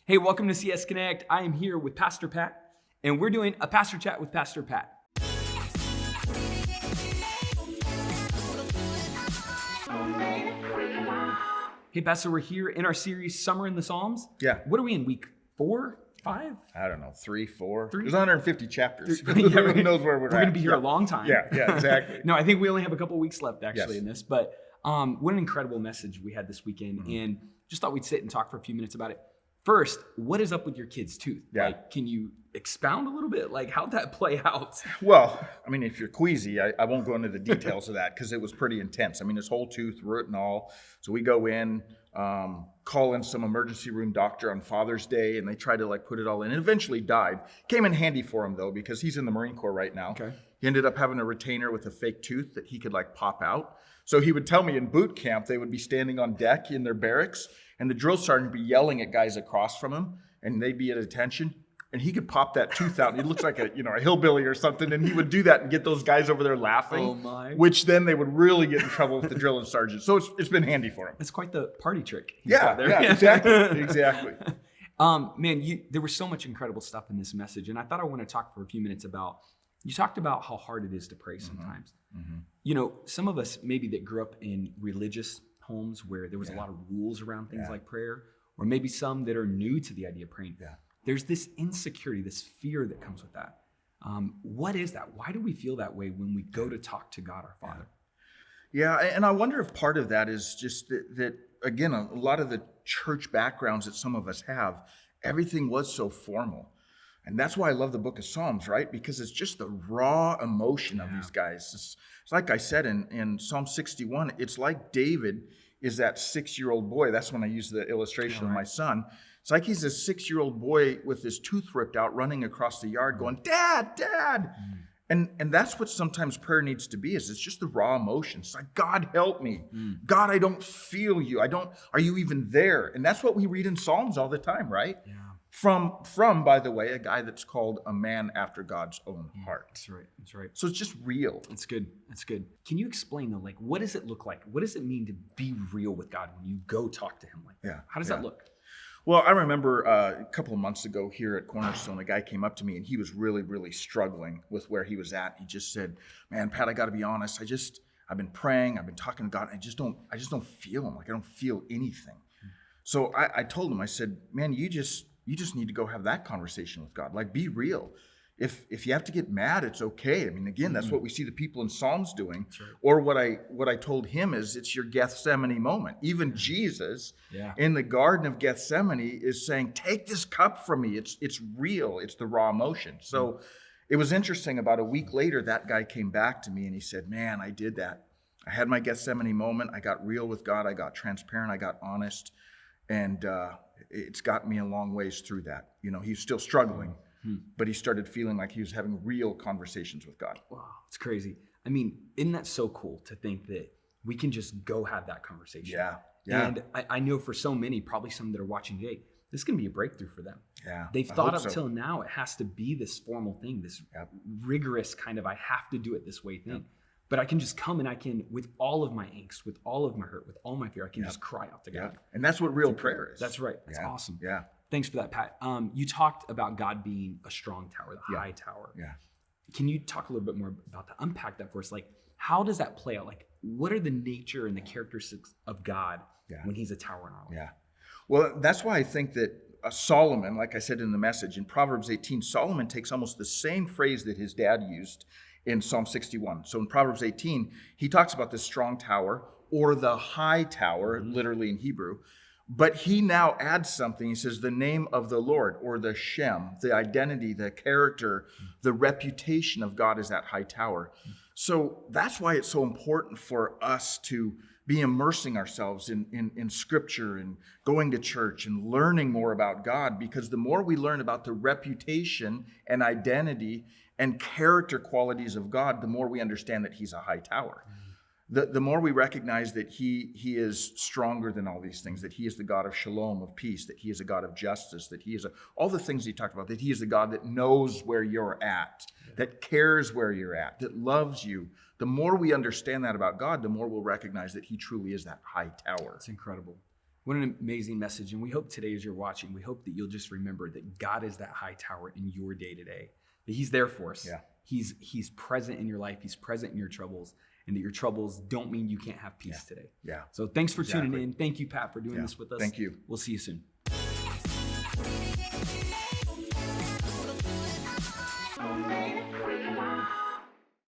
Hey, welcome to CS Connect. I am here with Pastor Pat, and we're doing a Pastor Chat with Pastor Pat. Hey, Pastor, we're here in our series, Summer in the Psalms. Yeah. What are we in, week 4, 5? I don't know, 3, 4. Three? There's 150 chapters. Yeah, Who knows where we're at? We're going to be here Yeah. a long time. Yeah, exactly. No, I think we only have a couple weeks left, actually, Yes. in this. But what an incredible message we had this weekend. And just thought we'd sit and talk for a few minutes about it. First, what is up with your kid's tooth? Yeah. Like, can you expound a little bit? Like, how'd that play out? Well, I mean, if you're queasy, I won't go into the details of that because it was pretty intense. I mean, his whole tooth, root and all. So we go in, call in some emergency room doctor on Father's Day, and they try to put it all in. And eventually died. Came in handy for him, though, because he's in the Marine Corps right now. Okay. He ended up having a retainer with a fake tooth that he could pop out. So he would tell me in boot camp, they would be standing on deck in their barracks, and the drill sergeant would be yelling at guys across from him, and they'd be at attention, and he could pop that tooth out. And he looks like a hillbilly or something, and he would do that and get those guys over there laughing. Oh my! Which then they would really get in trouble with the drilling sergeant. So it's been handy for him. That's quite the party trick. He's Yeah, got there. yeah, exactly. Man, there was so much incredible stuff in this message, and I thought I want to talk for a few minutes about. You talked about how hard it is to pray sometimes. Mm-hmm. Some of us maybe that grew up in religious homes where there was a lot of rules around things like prayer, or maybe some that are new to the idea of praying. Yeah. There's this insecurity, this fear that comes with that. What is that? Why do we feel that way when we go to talk to God our Father? Yeah, and I wonder if part of that is just that again, a lot of the church backgrounds that some of us have, everything was so formal. And that's why I love the book of Psalms, right? Because it's just the raw emotion of these guys. It's like I said in Psalm 61, it's like David is that 6-year-old boy. That's when I use the illustration of my son. It's like he's a 6-year-old boy with his tooth ripped out running across the yard going, Dad, Dad. And that's what sometimes prayer needs to be, is it's just the raw emotion. It's like, God, help me. God, I don't feel you. Are you even there? And that's what we read in Psalms all the time, right? Yeah. From, by the way, a guy that's called a man after God's own heart. That's right. That's right. So it's just real. That's good. That's good. Can you explain though, what does it look like? What does it mean to be real with God when you go talk to him like that? Yeah. How does that look? Well, I remember a couple of months ago here at Cornerstone, a guy came up to me and he was really, really struggling with where he was at. He just said, man, Pat, I got to be honest. I've been praying. I've been talking to God. I just don't feel him. I don't feel anything. So I told him, I said, man, you just need to go have that conversation with God. Be real. If you have to get mad, it's okay. I mean, again, that's what we see the people in Psalms doing. Right. Or what I told him is it's your Gethsemane moment. Even Jesus in the Garden of Gethsemane is saying, take this cup from me. It's real. It's the raw emotion. So it was interesting. About a week later, that guy came back to me and he said, man, I did that. I had my Gethsemane moment. I got real with God. I got transparent. I got honest. And it's gotten me a long ways through that. He's still struggling, but he started feeling like he was having real conversations with God. Wow, it's crazy. I mean, isn't that so cool to think that we can just go have that conversation? Yeah. And I know for so many, probably some that are watching today, this is going to be a breakthrough for them. Yeah. They've thought up till now it has to be this formal thing, this rigorous kind of I have to do it this way thing. But I can just come and I can, with all of my angst, with all of my hurt, with all my fear, I can just cry out to God. And that's what real prayer is. That's right. That's awesome. Yeah. Thanks for that, Pat. You talked about God being a strong tower, the high tower. Yeah. Can you talk a little bit more about that? Unpack that for us. How does that play out? What are the nature and the characteristics of God when he's a tower in our life? Yeah. Well, that's why I think that Solomon, like I said in the message, in Proverbs 18, Solomon takes almost the same phrase that his dad used in Psalm 61. So in Proverbs 18, he talks about this strong tower or the high tower, literally in Hebrew. But he now adds something. He says the name of the Lord, or the Shem, the identity, the character, the reputation of God is that high tower. So that's why it's so important for us to be immersing ourselves in Scripture and going to church and learning more about God, because the more we learn about the reputation and identity and character qualities of God, the more we understand that he's a high tower. The more we recognize that he is stronger than all these things, that he is the God of shalom, of peace, that he is a God of justice, that he is all the things he talked about, that he is the God that knows where you're at, that cares where you're at, that loves you. The more we understand that about God, the more we'll recognize that he truly is that high tower. It's incredible. What an amazing message. And we hope today as you're watching, we hope that you'll just remember that God is that high tower in your day to day, that he's there for us. Yeah. He's present in your life. He's present in your troubles, and that your troubles don't mean you can't have peace today. Yeah. So thanks for tuning in. Thank you, Pat, for doing this with us. Thank you. We'll see you soon.